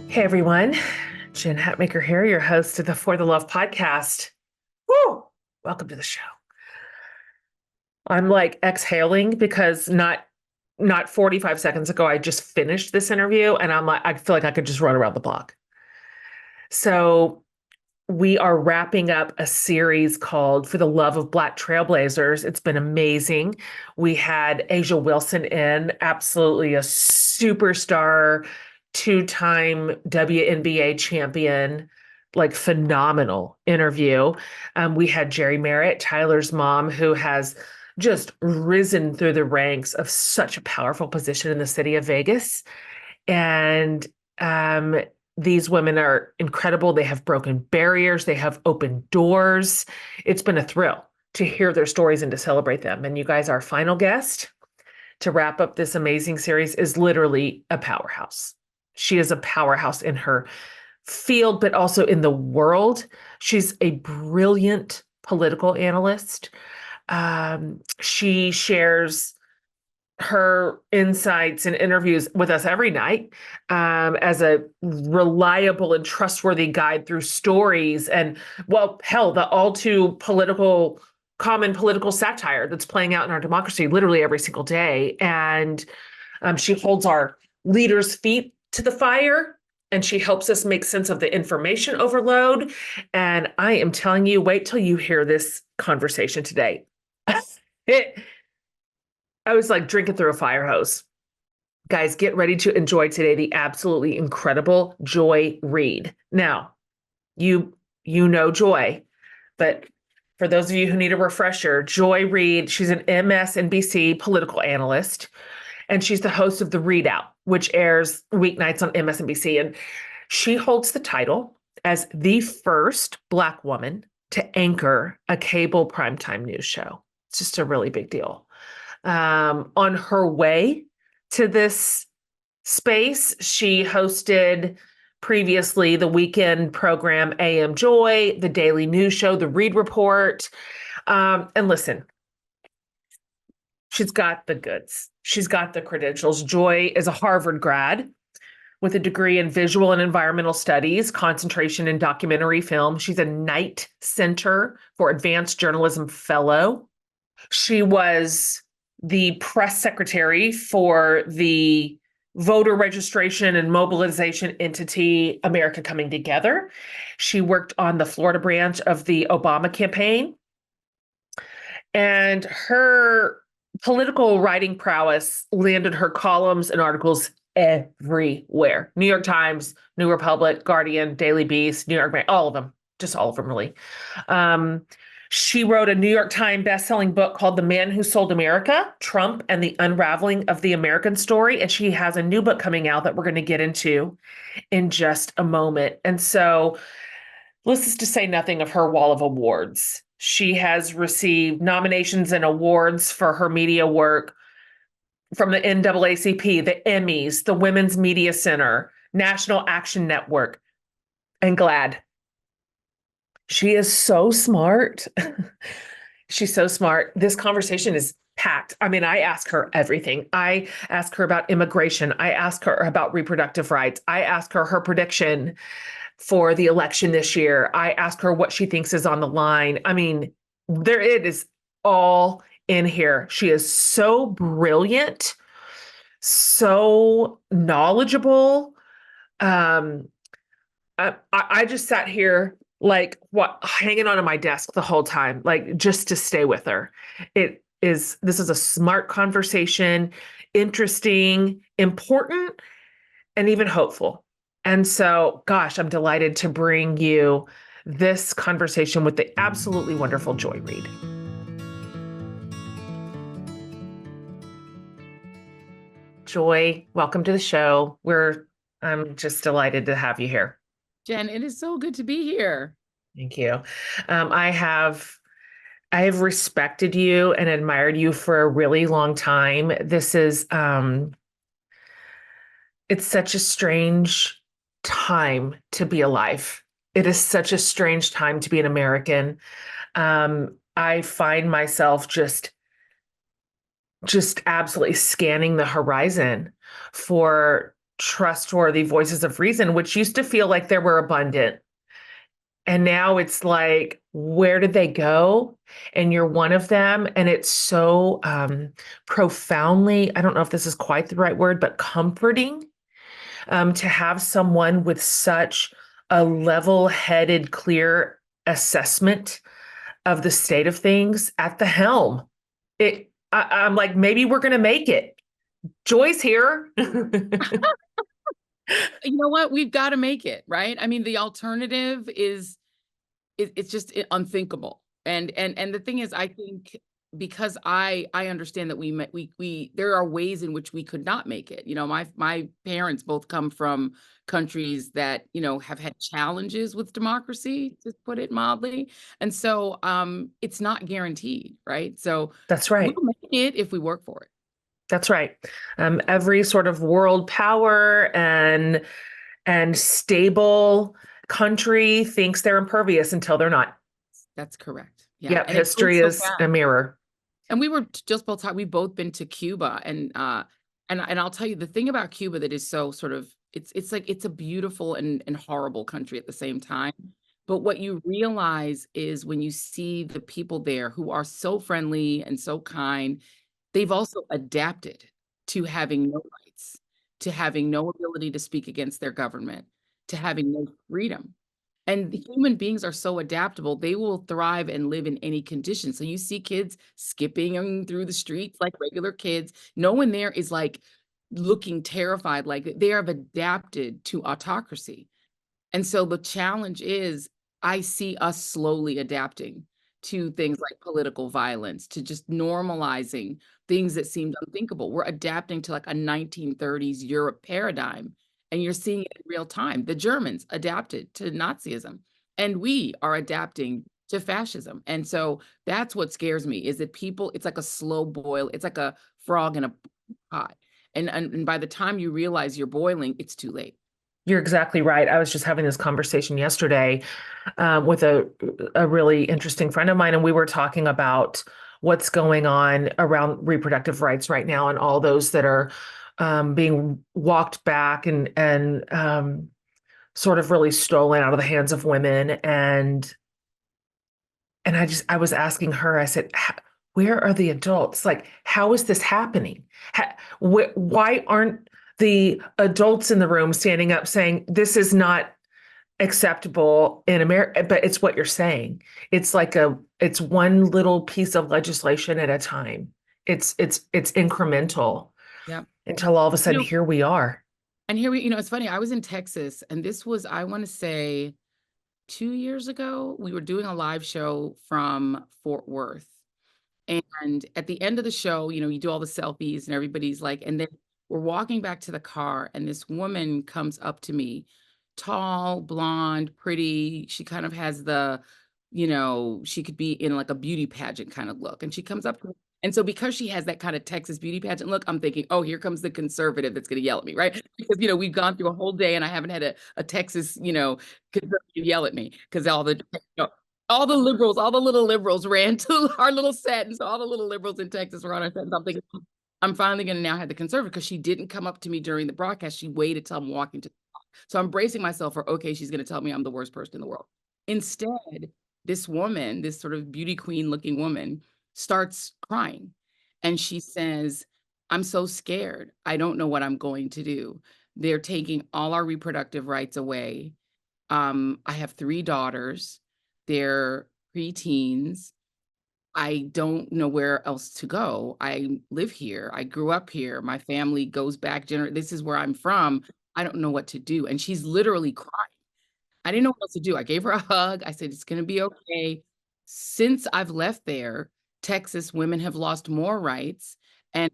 Hey everyone, Jen Hatmaker here, your host of the For the Love podcast. Woo! Welcome to the show. I'm like exhaling because not 45 seconds ago I just finished this interview and I'm like I feel like I could just run around the block. So we are wrapping up a series called For the Love of Black Trailblazers. It's been amazing. We had Asia Wilson in, absolutely a superstar, two-time WNBA champion, like phenomenal interview. We had Jerry Merritt, Tyler's mom, who has just risen through the ranks of such a powerful position in the city of Vegas. And um, these women are incredible. They have broken barriers, they have opened doors. It's been a thrill to hear their stories and to celebrate them. And you guys, our final guest to wrap up this amazing series is literally a powerhouse. She is a powerhouse in her field, but also in the world. She's a brilliant political analyst. She shares her insights and interviews with us every night as a reliable and trustworthy guide through stories and, well, hell, the all too common political satire that's playing out in our democracy literally every single day. And she holds our leaders' feet to the fire and she helps us make sense of the information overload. And I am telling you, wait till you hear this conversation today. I was like drinking through a fire hose. Guys, get ready to enjoy today the absolutely incredible Joy Reid. Now, you know Joy, but for those of you who need a refresher, Joy Reid, she's an MSNBC political analyst, and she's the host of the ReidOut, which airs weeknights on MSNBC. And she holds the title as the first Black woman to anchor a cable primetime news show. It's just a really big deal. On her way to this space, she hosted previously the weekend program AM Joy, the daily news show, the Reid Report. And listen, she's got the goods. She's got the credentials. Joy is a Harvard grad with a degree in visual and environmental studies, concentration in documentary film. She's a Knight Center for Advanced Journalism Fellow. She was the press secretary for the voter registration and mobilization entity America Coming Together. She worked on the Florida branch of the Obama campaign. And her political writing prowess landed her columns and articles everywhere. New York Times, New Republic, Guardian, Daily Beast, New York, all of them, just all of them really. She wrote a New York Times bestselling book called The Man Who Sold America, Trump and the Unraveling of the American Story. And she has a new book coming out that we're going to get into in just a moment. And so this is to say nothing of her wall of awards. She has received nominations and awards for her media work from the NAACP, the Emmys, the Women's Media Center, National Action Network, and GLAAD. She is so smart. She's so smart. This conversation is packed. I mean, I ask her everything. I ask her about immigration. I ask her about reproductive rights. I ask her her prediction for the election this year. I ask her what she thinks is on the line. I mean, it is all in here. She is so brilliant, so knowledgeable. I just sat here like hanging on to my desk the whole time, like just to stay with her. This is a smart conversation, interesting, important, and even hopeful. And so, gosh, I'm delighted to bring you this conversation with the absolutely wonderful Joy Reid. Joy, welcome to the show. I'm just delighted to have you here. Jen, it is so good to be here. Thank you. I have respected you and admired you for a really long time. This is, it's such a strange time to be alive. It is such a strange time to be an American. I find myself just absolutely scanning the horizon for trustworthy voices of reason, which used to feel like they were abundant. And now it's like, where did they go? And you're one of them. And it's so profoundly, I don't know if this is quite the right word, but comforting to have someone with such a level-headed, clear assessment of the state of things at the helm. I'm like, maybe we're going to make it. Joy's here. You know what? We've got to make it, right? I mean, the alternative is it's just unthinkable. And the thing is, I think because I understand that we there are ways in which we could not make it. You know, my parents both come from countries that, you know, have had challenges with democracy, to put it mildly. And so it's not guaranteed, right? So That's right. we'll make it if we work for it. That's right. Every sort of world power and stable country thinks they're impervious until they're not. That's correct. Yeah. Yep, And it goes history so is a fast. mirror. And we were just both we've both been to Cuba, and I'll tell you the thing about Cuba that is so sort of it's like it's a beautiful and horrible country at the same time. But what you realize is when you see the people there who are so friendly and so kind, they've also adapted to having no rights, to having no ability to speak against their government, to having no freedom. And the human beings are so adaptable, they will thrive and live in any condition. So you see kids skipping through the streets like regular kids. No one there is like looking terrified, like they have adapted to autocracy. And so the challenge is I see us slowly adapting to things like political violence, to just normalizing things that seemed unthinkable. We're adapting to like a 1930s Europe paradigm, and you're seeing it in real time. The Germans adapted to Nazism, and we are adapting to fascism. And so that's what scares me is that people, it's like a slow boil, it's like a frog in a pot. And by the time you realize you're boiling, it's too late. You're exactly right. I was just having this conversation yesterday with a really interesting friend of mine, and we were talking about what's going on around reproductive rights right now, and all those that are being walked back and sort of really stolen out of the hands of women. And I was asking her, I said, where are the adults? Like, how is this happening? Why aren't the adults in the room standing up saying, this is not acceptable in America? But it's what you're saying. It's like it's one little piece of legislation at a time. It's incremental Yeah. until all of a sudden You know, here we are. and here we, you know, it's funny. I was in Texas, and this was, I want to say, 2 years ago. We were doing a live show from Fort Worth. And at the end of the show, you know, you do all the selfies and everybody's like, and then we're walking back to the car, and this woman comes up to me, tall, blonde, pretty. She kind of has the, you know, she could be in like a beauty pageant kind of look. And she comes up to me. And so because she has that kind of Texas beauty pageant look, I'm thinking, oh, here comes the conservative that's going to yell at me, right? Because, you know, we've gone through a whole day and I haven't had a Texas, you know, conservative yell at me because all the liberals, all the little liberals ran to our little set. And so all the little liberals in Texas were on our set. And I'm thinking, I'm finally going to now have the conservative, because she didn't come up to me during the broadcast. She waited till I'm walking to the car. So I'm bracing myself for, okay, she's going to tell me I'm the worst person in the world. Instead, this woman, this sort of beauty queen looking woman, starts crying. And she says, I'm so scared. I don't know what I'm going to do. They're taking all our reproductive rights away. I have 3 daughters. They're preteens. I don't know where else to go. I live here. I grew up here. My family goes back. This is where I'm from. I don't know what to do. And she's literally crying. I didn't know what else to do. I gave her a hug. I said, it's going to be okay. Since I've left there, Texas women have lost more rights. And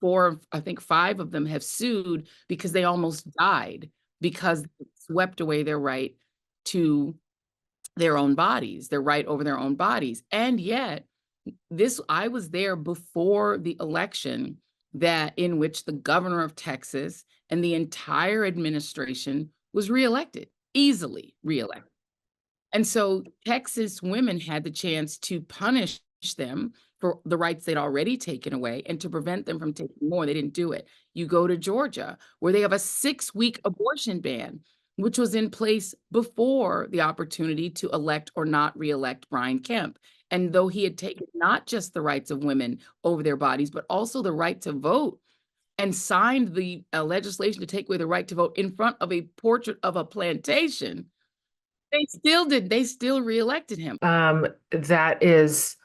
4, I think 5 of them have sued because they almost died because they swept away their right to their own bodies, their right over their own bodies. And yet, I was there before the election that in which the governor of Texas and the entire administration was reelected, easily reelected. And so Texas women had the chance to punish them for the rights they'd already taken away and to prevent them from taking more. They didn't do it. You go to Georgia, where they have a 6-week abortion ban, which was in place before the opportunity to elect or not reelect Brian Kemp. And though he had taken not just the rights of women over their bodies, but also the right to vote, and signed the legislation to take away the right to vote in front of a portrait of a plantation, they still reelected him. That is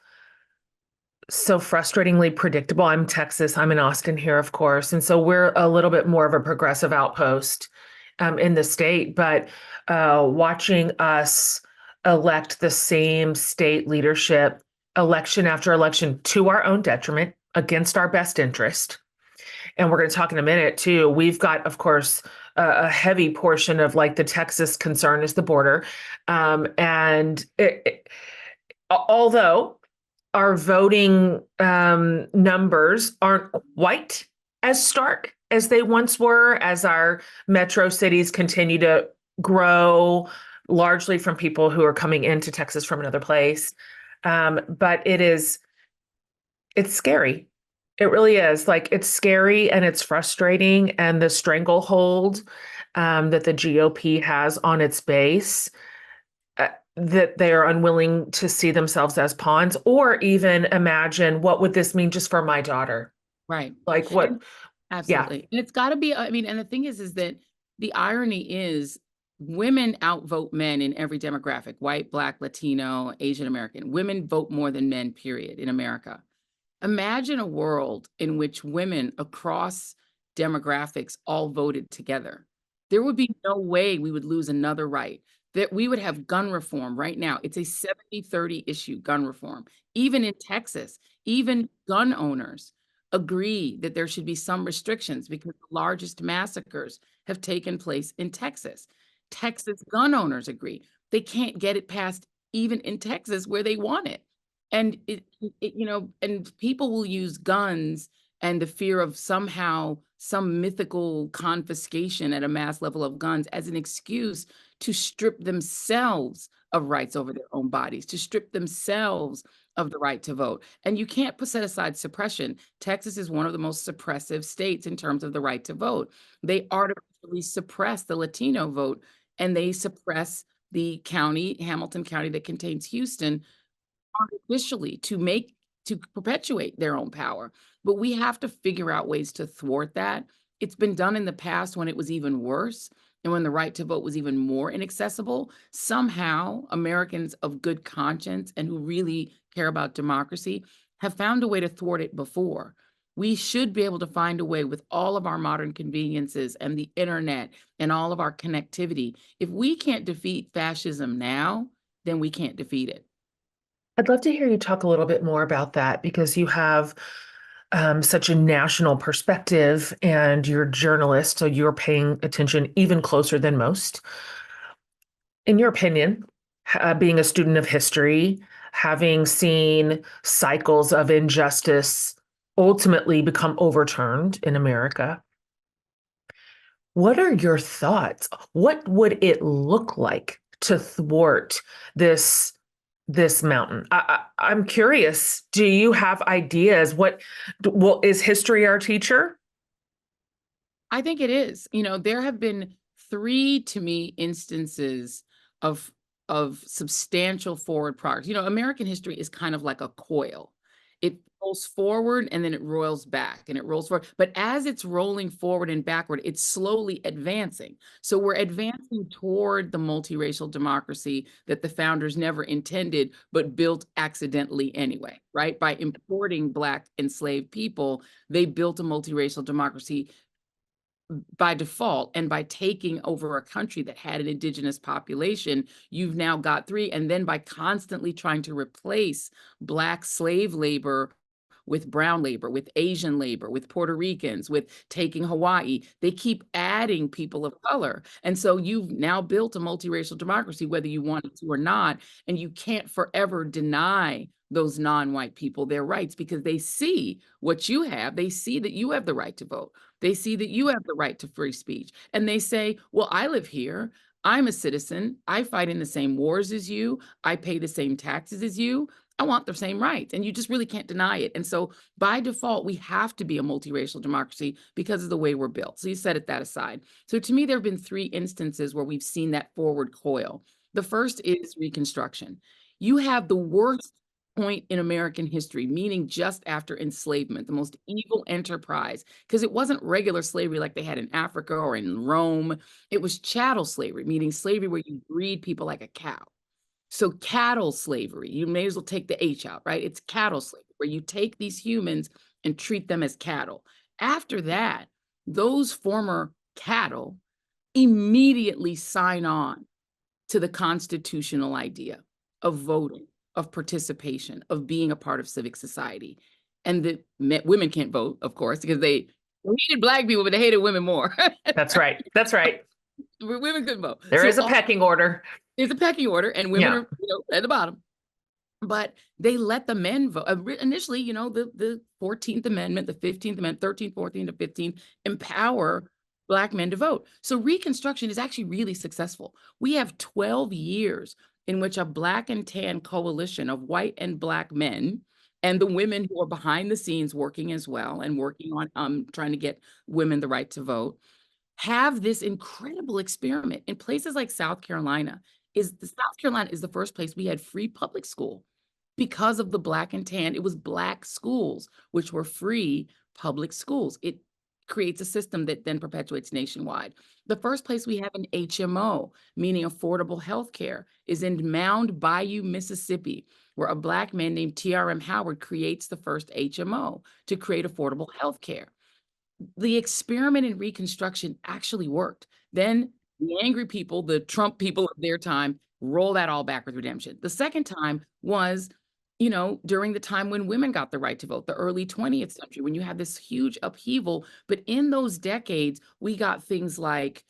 so frustratingly predictable. I'm Texas. I'm in Austin here, of course. And so we're a little bit more of a progressive outpost in the state. But watching us elect the same state leadership election after election to our own detriment against our best interest. And we're going to talk in a minute too. We've got, of course, a heavy portion of like the Texas concern is the border. And although our voting numbers aren't quite as stark as they once were, as our metro cities continue to grow, largely from people who are coming into Texas from another place. But it's scary. It really is. Like, it's scary and it's frustrating, and the stranglehold that the GOP has on its base, that they are unwilling to see themselves as pawns or even imagine what would this mean just for my daughter. Right. Like what? Absolutely. And it's got to be, I mean, and the thing is that the irony is women outvote men in every demographic: white, Black, Latino, Asian American. Women vote more than men, period, in America. Imagine a world in which women across demographics all voted together. There would be no way we would lose another right, that we would have gun reform right now. It's a 70-30 issue, gun reform. Even in Texas, even gun owners agree that there should be some restrictions because the largest massacres have taken place in Texas. Texas gun owners agree. They can't get it passed even in Texas where they want it. And and people will use guns and the fear of somehow some mythical confiscation at a mass level of guns as an excuse to strip themselves of rights over their own bodies, to strip themselves of the right to vote. And you can't set aside suppression. Texas is one of the most suppressive states in terms of the right to vote. They artificially suppress the Latino vote, and they suppress the county, Hamilton County, that contains Houston, artificially to perpetuate their own power. But we have to figure out ways to thwart that. It's been done in the past when it was even worse and when the right to vote was even more inaccessible. Somehow, Americans of good conscience and who really care about democracy have found a way to thwart it before. We should be able to find a way with all of our modern conveniences and the internet and all of our connectivity. If we can't defeat fascism now, then we can't defeat it. I'd love to hear you talk a little bit more about that, because you have such a national perspective and you're a journalist, so you're paying attention even closer than most. In your opinion, being a student of history, having seen cycles of injustice ultimately become overturned in America, what are your thoughts? What would it look like to thwart this mountain? I'm curious. Do you have ideas? Well, is history our teacher? I think it is. There have been 3, to me, instances of substantial forward progress. American history is kind of like a coil. It rolls forward and then it rolls back and it rolls forward. But as it's rolling forward and backward, it's slowly advancing. So we're advancing toward the multiracial democracy that the founders never intended, but built accidentally anyway, right? By importing Black enslaved people, they built a multiracial democracy by default, and by taking over a country that had an indigenous population, you've now got 3. And then by constantly trying to replace Black slave labor with brown labor, with Asian labor, with Puerto Ricans, with taking Hawaii, they keep adding people of color. And so you've now built a multiracial democracy, whether you want it to or not, and you can't forever deny those non-white people their rights, because they see what you have. They see that you have the right to vote. They see that you have the right to free speech. And they say, well, I live here. I'm a citizen. I fight in the same wars as you. I pay the same taxes as you. I want the same rights. And you just really can't deny it. And so by default, we have to be a multiracial democracy because of the way we're built. So you set it that aside. So to me, there have been 3 instances where we've seen that forward coil. The first is Reconstruction. You have the worst point in American history, meaning just after enslavement, the most evil enterprise, because it wasn't regular slavery like they had in Africa or in Rome. It was chattel slavery, meaning slavery where you breed people like a cow. So cattle slavery, you may as well take the H out, right? It's cattle slavery, where you take these humans and treat them as cattle. After that, those former cattle immediately sign on to the constitutional idea of voting, of participation, of being a part of civic society. And the women can't vote, of course, because they hated Black people, but they hated women more. That's right. That's right. Women couldn't vote. There is a pecking order. There's a pecking order, and women are at the bottom. But they let the men vote. Initially, the 14th Amendment, the 15th Amendment, 13th, 14th, to 15th, empower Black men to vote. So Reconstruction is actually really successful. We have 12 years in which a Black and tan coalition of white and Black men, and the women who are behind the scenes working as well and working on trying to get women the right to vote, have this incredible experiment in places like South Carolina. South Carolina is the first place we had free public school because of the Black and tan. It was Black schools, which were free public schools. It creates a system that then perpetuates nationwide. The first place we have an HMO, meaning affordable health care, is in Mound Bayou, Mississippi, where a Black man named T.R.M. Howard creates the first HMO to create affordable health care. The experiment in Reconstruction actually worked. Then the angry people, the Trump people of their time, roll that all back with redemption. The second time was, during the time when women got the right to vote, the early 20th century, when you had this huge upheaval. But in those decades, we got things like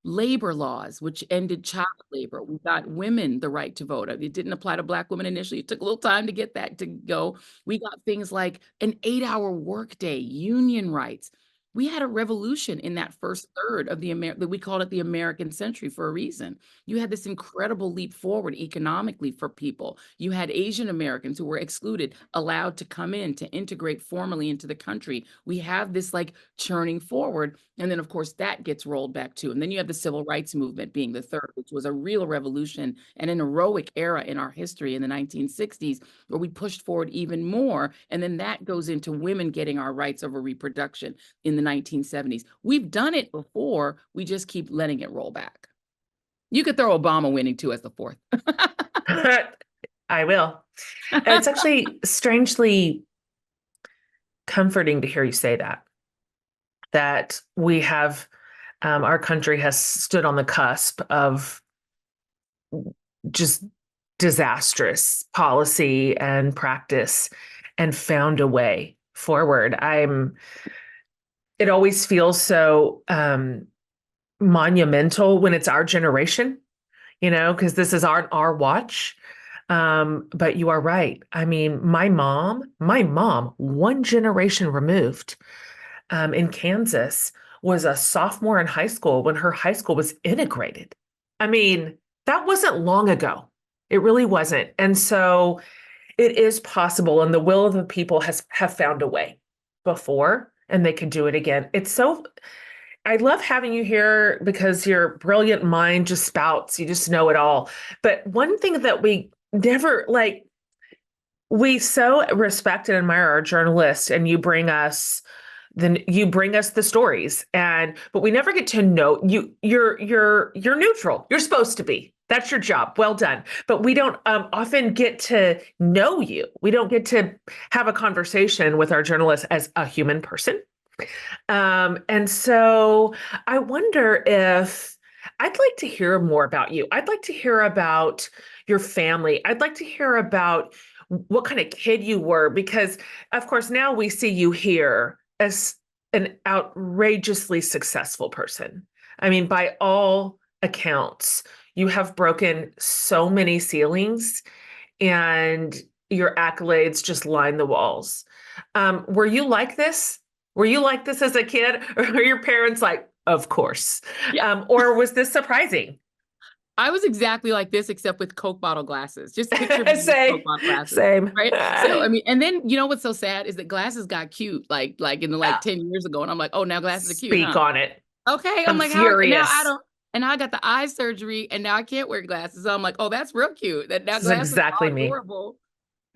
labor laws, which ended child labor. We got women the right to vote. It didn't apply to Black women initially. It took a little time to get that to go. We got things like an 8-hour workday, union rights. We had a revolution in that first third of we called it the American century for a reason. You had this incredible leap forward economically for people. You had Asian Americans who were excluded, allowed to come in to integrate formally into the country. We have this like churning forward. And then, of course, that gets rolled back too. And then you have the civil rights movement being the third, which was a real revolution and an heroic era in our history in the 1960s, where we pushed forward even more. And then that goes into women getting our rights over reproduction in the 1970s. We've done it before. We just keep letting it roll back. You could throw Obama winning too as the fourth. I will. It's actually strangely comforting to hear you say that we have, our country has stood on the cusp of just disastrous policy and practice and found a way forward. It always feels so monumental when it's our generation, because this is our watch. But you are right. I mean, my mom, one generation removed, in Kansas, was a sophomore in high school when her high school was integrated. I mean, that wasn't long ago. It really wasn't. And so it is possible, and the will of the people have found a way before, and they can do it again. I love having you here because your brilliant mind just spouts. You just know it all. But one thing that we never we so respect and admire our journalists, and you bring us the stories, but we never get to know you. You're neutral. You're supposed to be. That's your job. Well done. But we don't often get to know you. We don't get to have a conversation with our journalists as a human person. And so I wonder if I'd like to hear more about you. I'd like to hear about your family. I'd like to hear about what kind of kid you were, because of course now we see you here as an outrageously successful person. I mean, by all accounts, you have broken so many ceilings and your accolades just line the walls. Were you like this? Were you like this as a kid, or are your parents like, of course? Yeah. Or was this surprising? I was exactly like this, except with Coke bottle glasses. Just picture me with Same, Coke bottle glasses, same. right? So, I mean, and then you know what's so sad is that glasses got cute, like in the Uh, 10 years ago, and I'm like, oh, now glasses are cute, Speak huh? on it. Okay, I'm I'm like, how now I furious. don't, and now I got the eye surgery, and now I can't wear glasses. So I'm like, oh, that's real cute. That now This is glasses exactly are me. adorable,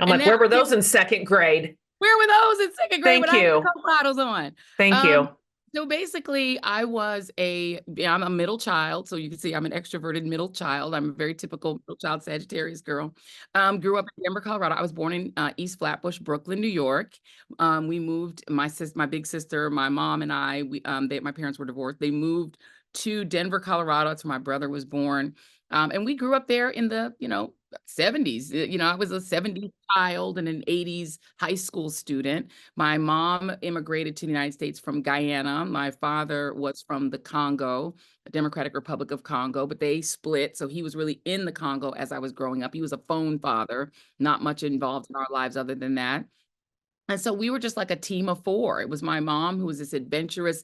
I'm and like, now where I were those can't. in second grade? Where were those in second grade when Thank I had you. Coke bottles on? Thank Um, you. so basically, I'm a middle child. So you can see I'm an extroverted middle child. I'm a very typical middle child Sagittarius girl. Grew up in Denver, Colorado. I was born in East Flatbush, Brooklyn, New York. We moved, my big sister, my mom and I, my parents were divorced. They moved to Denver, Colorado. That's where my brother was born. And we grew up there in the, 70s. I was a 70s child and an 80s high school student. My mom immigrated to the United States from Guyana. My father was from the Congo, the Democratic Republic of Congo, but they split. So he was really in the Congo as I was growing up. He was a phone father, not much involved in our lives other than that. And so we were just like a team of four. It was my mom, who was this adventurous,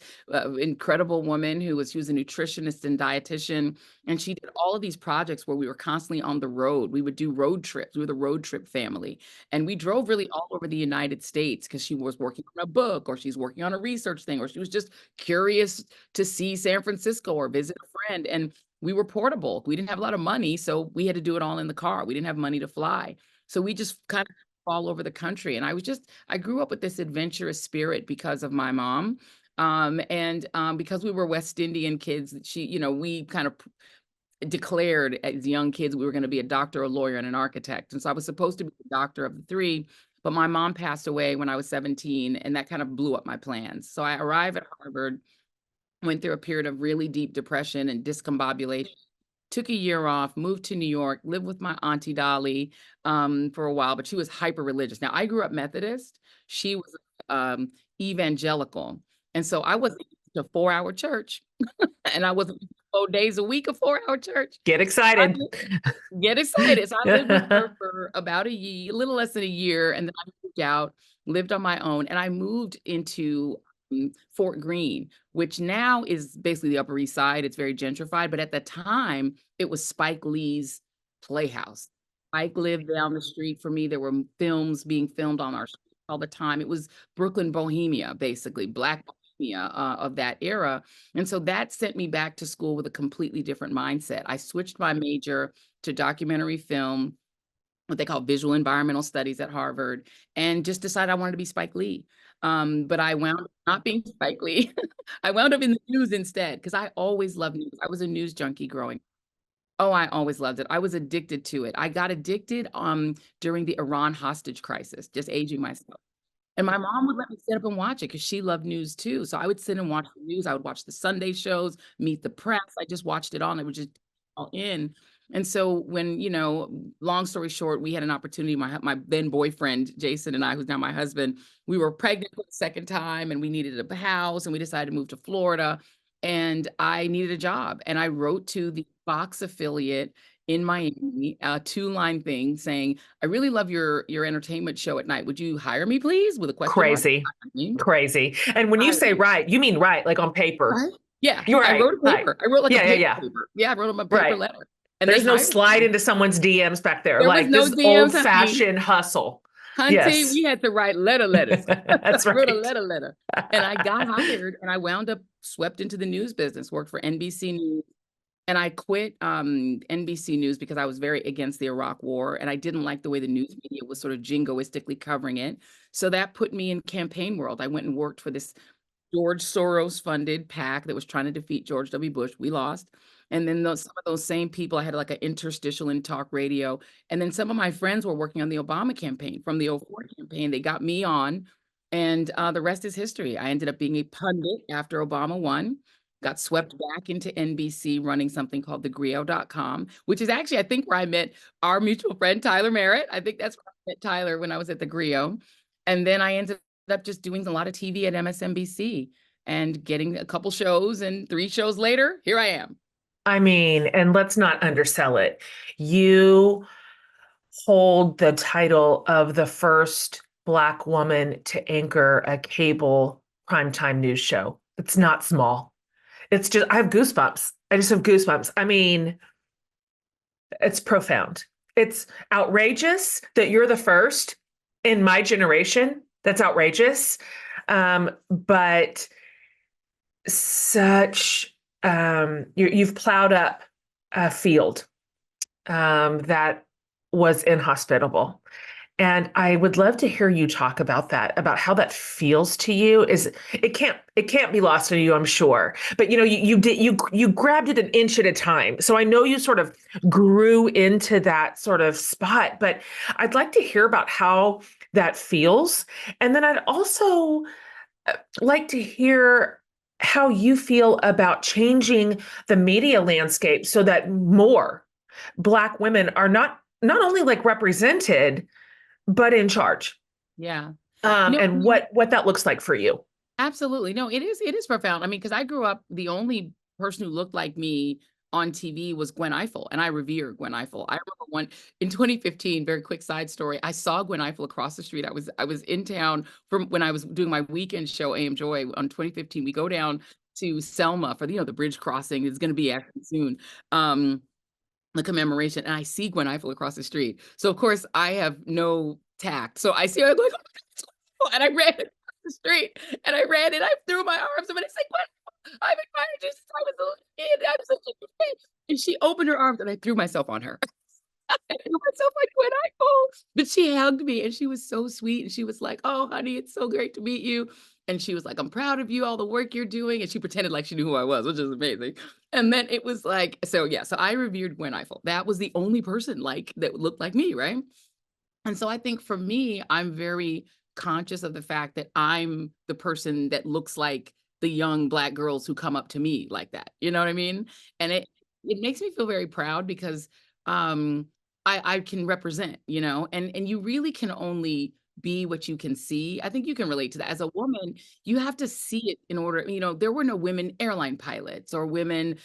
incredible woman she was a nutritionist and dietitian. And she did all of these projects where we were constantly on the road. We would do road trips. We were the road trip family. And we drove really all over the United States because she was working on a book, or she's working on a research thing, or she was just curious to see San Francisco or visit a friend. And we were portable. We didn't have a lot of money, so we had to do it all in the car. We didn't have money to fly. So we just kind of all over the country. And I grew up with this adventurous spirit because of my mom. And because we were West Indian kids, we kind of declared as young kids we were going to be a doctor, a lawyer, and an architect. And so I was supposed to be the doctor of the three, but my mom passed away when I was 17, and that kind of blew up my plans. So I arrived at Harvard, went through a period of really deep depression and discombobulation, took a year off, moved to New York, lived with my auntie Dolly for a while, but she was hyper religious. Now, I grew up Methodist. She was evangelical. And so I wasn't used to a 4-hour church, and I wasn't used to 4 days a week, a 4-hour church. Get excited. Get excited. So I lived with her for about a year, a little less than a year, and then I moved out, lived on my own, and I moved into Fort Greene, which now is basically the Upper East Side. It's very gentrified, but at the time, it was Spike Lee's playhouse. Spike lived down the street from me. There were films being filmed on our street all the time. It was Brooklyn Bohemia, basically, Black Bohemia of that era. And so that sent me back to school with a completely different mindset. I switched my major to documentary film, what they call visual environmental studies at Harvard, and just decided I wanted to be Spike Lee. But I wound up not being Spike Lee. I wound up in the news instead because I always loved news. I was a news junkie growing. Oh, I always loved it. I was addicted to it. I got addicted during the Iran hostage crisis, just aging myself. And my mom would let me sit up and watch it because she loved news too. So I would sit and watch the news. I would watch the Sunday shows, Meet the Press. I just watched it all, and it was just all in. And so when, long story short, we had an opportunity, my then boyfriend, Jason, and I, who's now my husband, we were pregnant for the second time, and we needed a house, and we decided to move to Florida. And I needed a job. And I wrote to the Fox affiliate in Miami, a 2-line thing saying, I really love your entertainment show at night. Would you hire me, please? With a question mark. Crazy. Crazy. And when you say right, you mean right, like on paper. Right? Yeah, You're I right. wrote a Right. paper. I wrote like a Yeah. paper. Yeah, I wrote them a paper Right. letter. And they There's no hired slide me. into someone's DMs back there. There was Like no this DMs, old honey. fashioned hustle. Hunty, Yes. we had to write letters. That's I wrote a right. letter. And I got hired, and I wound up swept into the news business, worked for NBC News. And I quit NBC News because I was very against the Iraq War, and I didn't like the way the news media was sort of jingoistically covering it. So that put me in campaign world. I went and worked for this George Soros funded PAC that was trying to defeat George W. Bush. We lost. And then some of those same people, I had like an interstitial in talk radio. And then some of my friends were working on the Obama campaign from the '04 campaign. They got me on, and the rest is history. I ended up being a pundit after Obama won, got swept back into NBC running something called thegrio.com, which is actually, I think, where I met our mutual friend, Tyler Merritt. I think that's where I met Tyler when I was at the Grio. And then I ended up just doing a lot of TV at MSNBC and getting a couple shows, and 3 shows later, here I am. I mean, and let's not undersell it. You hold the title of the first Black woman to anchor a cable primetime news show. It's not small. It's just, I have goosebumps. I just have goosebumps. I mean, It's profound. It's outrageous that you're the first in my generation. That's outrageous. But such you've plowed up a field that was inhospitable. And I would love to hear you talk about that, about how that feels to you. It can't be lost on you, I'm sure. But you grabbed it an inch at a time. So I know you sort of grew into that sort of spot, but I'd like to hear about how that feels. And then I'd also like to hear how you feel about changing the media landscape so that more Black women are not only like represented, but in charge. Yeah. And what that looks like for you. Absolutely. No, it is profound. I mean, because I grew up, the only person who looked like me on TV was Gwen Ifill, and I revere Gwen Ifill. I remember one in 2015, very quick side story. I saw Gwen Ifill across the street. I was in town from when I was doing my weekend show, AM Joy, on 2015. We go down to Selma for the bridge crossing. It's going to be actually soon. The commemoration, and I see Gwen Ifill across the street. So of course I have no tact. So I see her, I'm like, oh my God, and I ran across the street, and I threw my arms up, and I said, Gwen, I've admired you since I was a little kid. I'm such a good fan. And she opened her arms, and I threw myself on her. I threw myself like Gwen Ifill. But she hugged me, and she was so sweet. And she was like, oh, honey, it's so great to meet you. And she was like, I'm proud of you, all the work you're doing. And she pretended like she knew who I was, which is amazing. And then it was like, so yeah, so I revered Gwen Ifill. That was the only person that looked like me, right? And so I think for me, I'm very conscious of the fact that I'm the person that looks like the young Black girls who come up to me like that. You know what I mean? And it makes me feel very proud because I can represent, and you really can only be what you can see. I think you can relate to that. As a woman, you have to see it in order, there were no women airline pilots or women,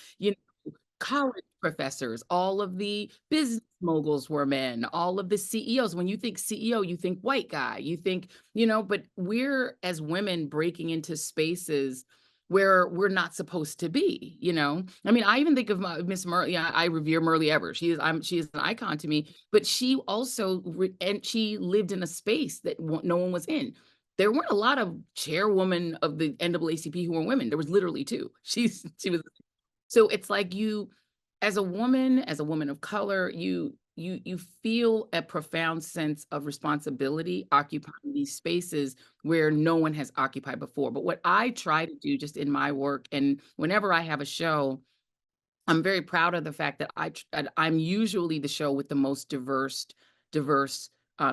college professors. All of the business moguls were men, all of the CEOs. When you think CEO, you think white guy, you think, but we're, as women, breaking into spaces where we're not supposed to be, I mean, I even think of Miss Myrlie. I revere Myrlie Evers. She is an icon to me, but she also, and she lived in a space that no one was in. There weren't a lot of chairwomen of the NAACP who were women. There was literally two. She was. So it's like as a woman of color, you feel a profound sense of responsibility occupying these spaces where no one has occupied before. But what I try to do just in my work, and whenever I have a show, I'm very proud of the fact that I'm usually the show with the most diverse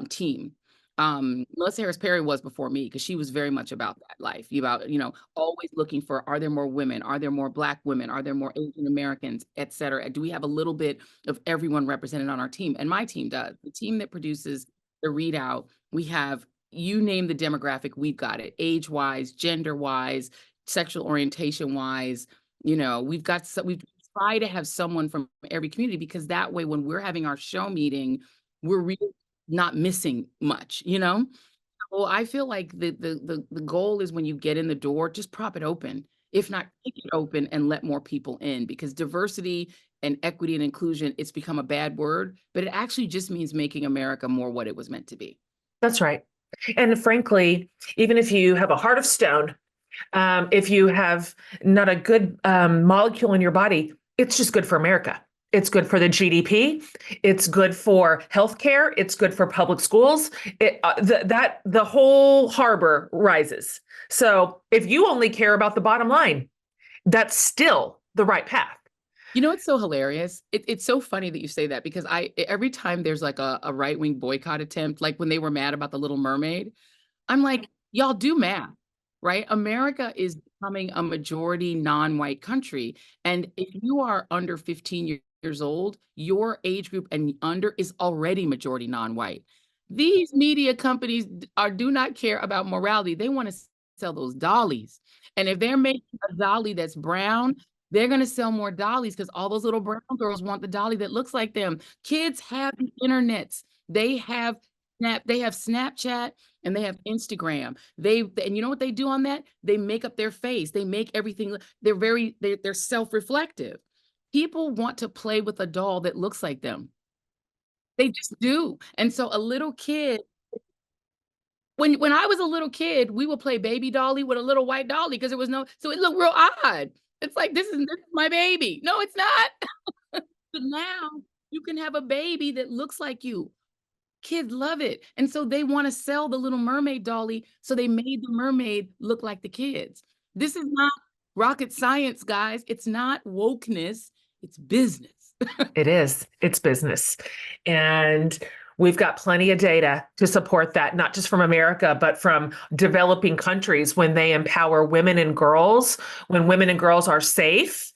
team. Melissa Harris Perry was before me because she was very much about that life, about, always looking for, are there more women? Are there more Black women? Are there more Asian Americans, et cetera? Do we have a little bit of everyone represented on our team? And my team does. The team that produces the ReidOut, we have, you name the demographic, we've got it. Age-wise, gender-wise, sexual orientation-wise, we've try to have someone from every community, because that way, when we're having our show meeting, we're really not missing much, Well, I feel like the goal is, when you get in the door, just prop it open. If not, kick it open and let more people in, because diversity and equity and inclusion, it's become a bad word, but it actually just means making America more what it was meant to be. That's right. And frankly, even if you have a heart of stone, if you have not a good molecule in your body, it's just good for America. It's good for the GDP. It's good for healthcare. It's good for public schools. The whole harbor rises. So if you only care about the bottom line, that's still the right path. It's so hilarious. It's so funny that you say that, because every time there's like a right-wing boycott attempt, like when they were mad about the Little Mermaid, I'm like, y'all do math, right? America is becoming a majority non-white country. And if you are under 15 years old, your age group and under is already majority non-white. These media companies do not care about morality. They want to sell those dollies. And if they're making a dolly that's brown, they're going to sell more dollies, because all those little brown girls want the dolly that looks like them. Kids have the internets. They have Snapchat, and they have Instagram. And you know what they do on that? They make up their face. They make everything. They're self-reflective. people want to play with a doll that looks like them. They just do. And so a little kid, when I was a little kid, we would play baby dolly with a little white dolly because there was no, so it looked real odd. It's like, this is my baby. No, it's not. But now you can have a baby that looks like you. Kids love it. And so they want to sell the Little Mermaid dolly. So they made the mermaid look like the kids. This is not rocket science, guys. It's not wokeness. It's business. It is. It's business. And we've got plenty of data to support that, not just from America, but from developing countries when they empower women and girls. When women and girls are safe,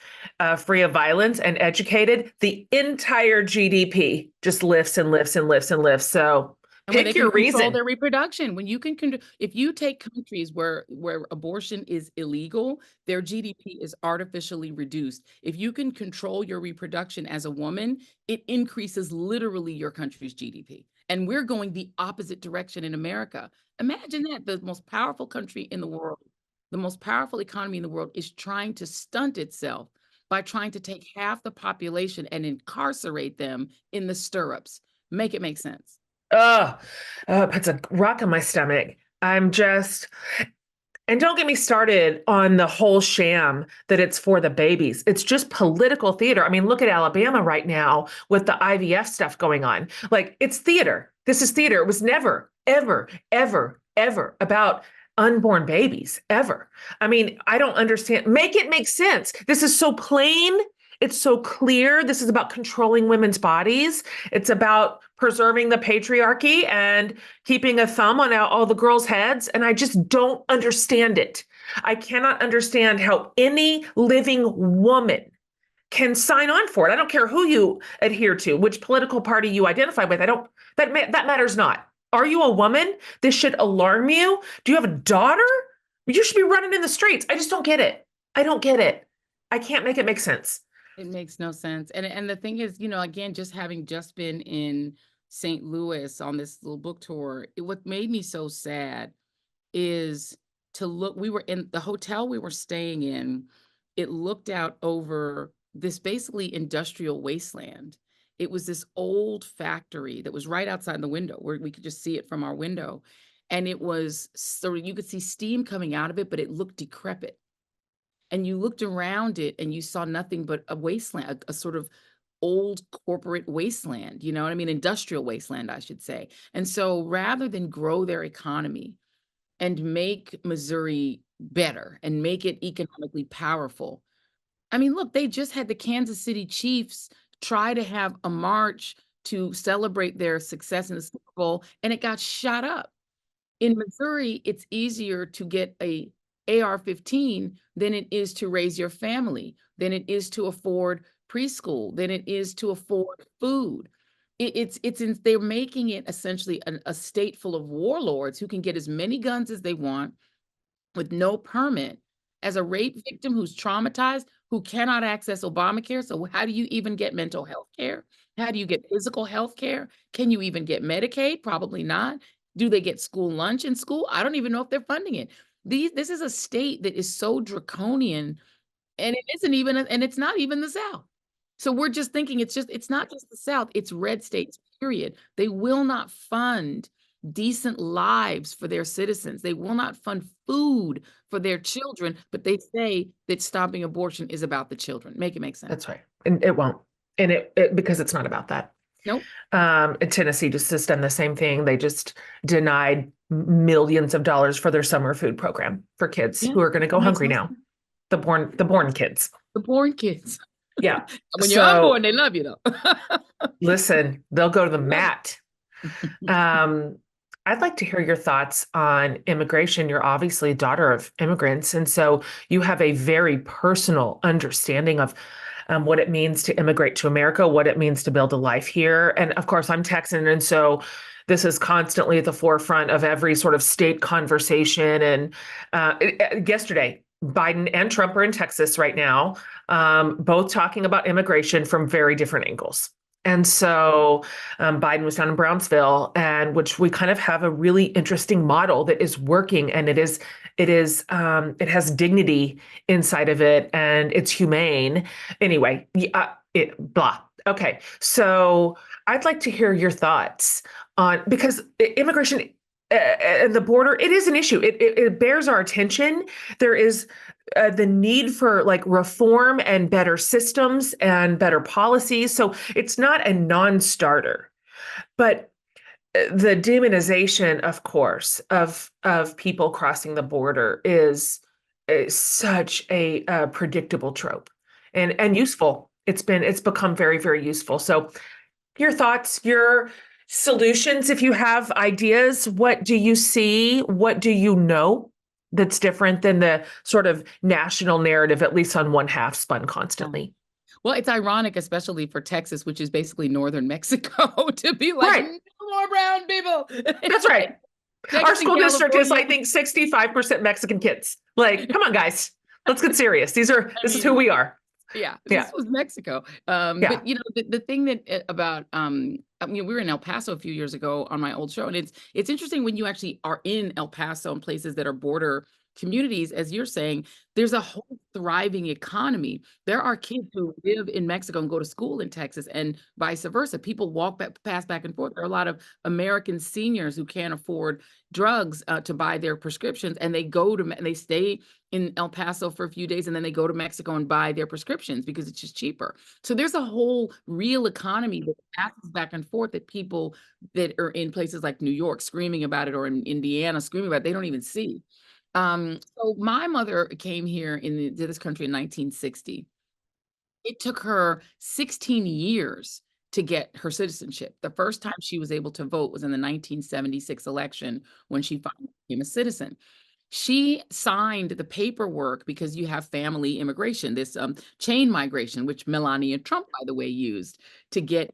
free of violence, and educated, the entire GDP just lifts and lifts and lifts and lifts. So And when they pick your can control reason. their reproduction, when you can, if you take countries where abortion is illegal, their GDP is artificially reduced. If you can control your reproduction as a woman, it increases literally your country's GDP. And we're going the opposite direction in America. Imagine that the most powerful country in the world, the most powerful economy in the world, is trying to stunt itself by trying to take half the population and incarcerate them in the stirrups. Make it make sense. Oh, puts a rock in my stomach. I'm just, and don't get me started on the whole sham that it's for the babies. It's just political theater. I mean, look at Alabama right now with the IVF stuff going on. Like, it's theater. This is theater. It was never, ever, ever, ever about unborn babies, ever. I mean, I don't understand. Make it make sense. This is so plain. It's so clear. This is about controlling women's bodies. It's about preserving the patriarchy and keeping a thumb on all the girls' heads. And I just don't understand it. I cannot understand how any living woman can sign on for it. I don't care who you adhere to, which political party you identify with. That matters not. Are you a woman? This should alarm you. Do you have a daughter? You should be running in the streets. I just don't get it. I don't get it. I can't make it make sense. It makes no sense. And the thing is, again, just having just been in St. Louis on this little book tour, what made me so sad is to look, we were in the hotel we were staying in. It looked out over this basically industrial wasteland. It was this old factory that was right outside the window where we could just see it from our window. And it was, so you could see steam coming out of it, but it looked decrepit. And you looked around it and you saw nothing but a wasteland, a sort of old corporate wasteland, you know what I mean? Industrial wasteland, I should say. And so rather than grow their economy and make Missouri better and make it economically powerful, I mean, look, they just had the Kansas City Chiefs try to have a march to celebrate their success in the Super Bowl, and it got shot up. In Missouri, it's easier to get a AR-15 than it is to raise your family, than it is to afford preschool, than it is to afford food. They're making it essentially a state full of warlords who can get as many guns as they want with no permit. As a rape victim who's traumatized, who cannot access Obamacare, so how do you even get mental health care? How do you get physical health care? Can you even get Medicaid? Probably not. Do they get school lunch in school? I don't even know if they're funding it. This is a state that is so draconian, and it isn't even, and it's not even the South. So we're just thinking it's not just the South, it's red states, period. They will not fund decent lives for their citizens. They will not fund food for their children, but they say that stopping abortion is about the children. Make it make sense. That's right. And it won't. And it because it's not about that. Nope. Tennessee just has done the same thing. They just denied millions of dollars for their summer food program for kids who are going to go hungry now. The born kids. The born kids. Yeah. When you're unborn, they love you though. Listen, they'll go to the mat. I'd like to hear your thoughts on immigration. You're obviously a daughter of immigrants, and so you have a very personal understanding of what it means to immigrate to America, what it means to build a life here. And of course, I'm Texan, and so this is constantly at the forefront of every sort of state conversation. And yesterday, Biden and Trump are in Texas right now, both talking about immigration from very different angles. And so Biden was down in Brownsville, and which we kind of have a really interesting model that is working, and it is it has dignity inside of it, and it's humane. Anyway, blah. Okay, so I'd like to hear your thoughts on, because immigration and the border, it is an issue. It bears our attention. There is the need for like reform and better systems and better policies. So it's not a non-starter, but the demonization, of course, of people crossing the border is such a predictable trope and useful. It's become very, very useful. So your thoughts, your solutions, if you have ideas, what do you see? What do you know that's different than the sort of national narrative, at least on one half, spun constantly? Well, it's ironic, especially for Texas, which is basically northern Mexico, to be like, Right. no more brown people. That's right. Our Texas and school district is, I California. think, 65% Mexican kids. Like, come on, guys, let's get serious. This is who mean, we are. Yeah, Yeah. this was Mexico. Yeah. But the thing that about I mean, we were in El Paso a few years ago on my old show, and it's interesting when you actually are in El Paso and places that are border communities, as you're saying, there's a whole thriving economy. There are kids who live in Mexico and go to school in Texas, and vice versa. People pass back and forth. There are a lot of American seniors who can't afford drugs to buy their prescriptions, and they stay in El Paso for a few days, and then they go to Mexico and buy their prescriptions because it's just cheaper. So there's a whole real economy that passes back and forth, that people that are in places like New York screaming about it, or in Indiana screaming about it, they don't even see. So my mother came here to this country in 1960. It took her 16 years to get her citizenship. The first time she was able to vote was in the 1976 election, when she finally became a citizen. She signed the paperwork because you have family immigration, this chain migration, which Melania Trump, by the way, used to get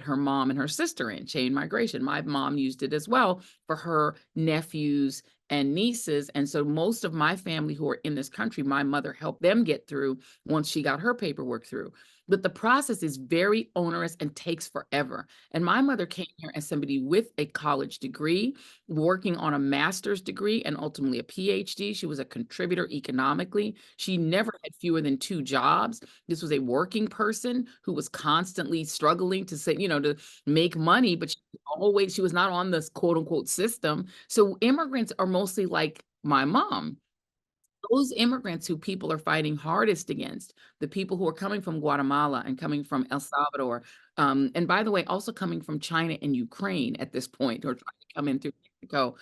her mom and her sister in. Chain migration. My mom used it as well for her nephews and nieces. And so most of my family who are in this country, my mother helped them get through once she got her paperwork through. But the process is very onerous and takes forever. And my mother came here as somebody with a college degree, working on a master's degree, and ultimately a PhD. She was a contributor economically. She never had fewer than 2 jobs. This was a working person who was constantly struggling to to make money, but she was not on this quote unquote system. So immigrants are mostly like my mom. Those immigrants who people are fighting hardest against, the people who are coming from Guatemala and coming from El Salvador, and by the way, also coming from China and Ukraine at this point, or trying to come in through Mexico,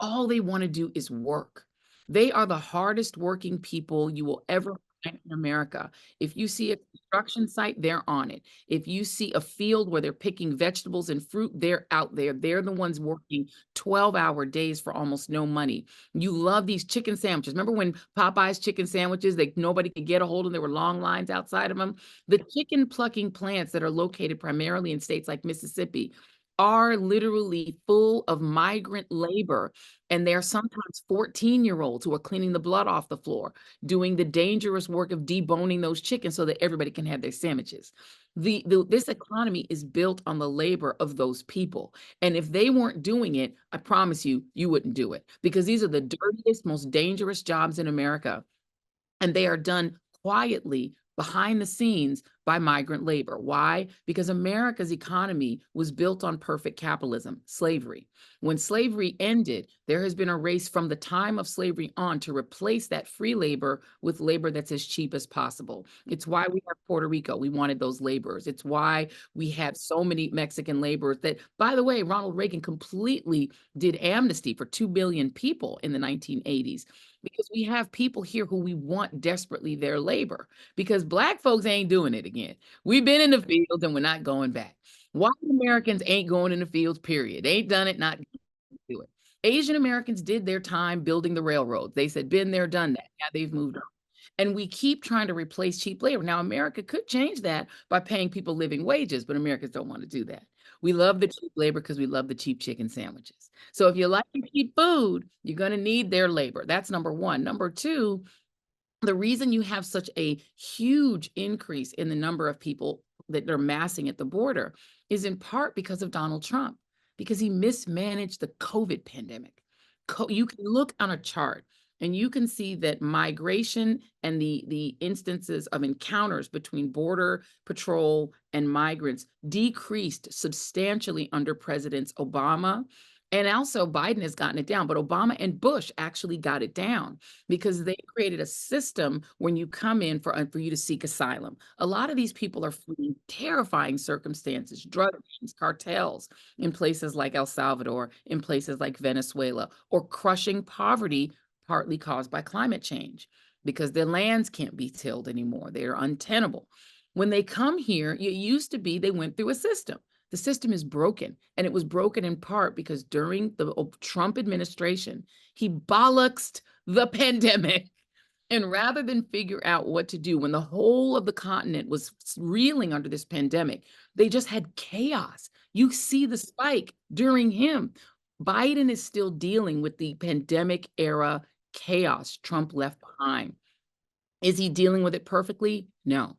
all they want to do is work. They are the hardest working people you will ever find in America. If you see a construction site, they're on it. If you see a field where they're picking vegetables and fruit, they're out there. They're the ones working 12-hour days for almost no money. You love these chicken sandwiches. Remember when Popeye's chicken sandwiches, nobody could get a hold of them? There were long lines outside of them. The chicken plucking plants that are located primarily in states like Mississippi are literally full of migrant labor. And they're sometimes 14-year-olds who are cleaning the blood off the floor, doing the dangerous work of deboning those chickens so that everybody can have their sandwiches. This economy is built on the labor of those people. And if they weren't doing it, I promise you, you wouldn't do it, because these are the dirtiest, most dangerous jobs in America. And they are done quietly behind the scenes by migrant labor. Why? Because America's economy was built on perfect capitalism, slavery. When slavery ended, there has been a race from the time of slavery on to replace that free labor with labor that's as cheap as possible. It's why we have Puerto Rico. We wanted those laborers. It's why we had so many Mexican laborers that, by the way, Ronald Reagan completely did amnesty for 2 billion people in the 1980s. Because we have people here who we want desperately their labor, because Black folks ain't doing it again. We've been in the fields and we're not going back. White Americans ain't going in the fields, period. They ain't done it, not do it. Asian Americans did their time building the railroads. They said, been there, done that. Now they've moved on. And we keep trying to replace cheap labor. Now, America could change that by paying people living wages, but Americans don't want to do that. We love the cheap labor because we love the cheap chicken sandwiches. So if you like cheap food, you're going to need their labor. That's number one. Number two, the reason you have such a huge increase in the number of people that are massing at the border is in part because of Donald Trump, because he mismanaged the COVID pandemic. You can look on a chart. And you can see that migration and the instances of encounters between Border Patrol and migrants decreased substantially under Presidents Obama. And also Biden has gotten it down, but Obama and Bush actually got it down because they created a system when you come in for you to seek asylum. A lot of these people are fleeing terrifying circumstances, drug gangs, cartels in places like El Salvador, in places like Venezuela, or crushing poverty partly caused by climate change because their lands can't be tilled anymore. They are untenable. When they come here, it used to be they went through a system. The system is broken, and it was broken in part because during the Trump administration, he bollocksed the pandemic. And rather than figure out what to do when the whole of the continent was reeling under this pandemic, they just had chaos. You see the spike during him. Biden is still dealing with the pandemic era chaos Trump left behind. Is he dealing with it perfectly? No.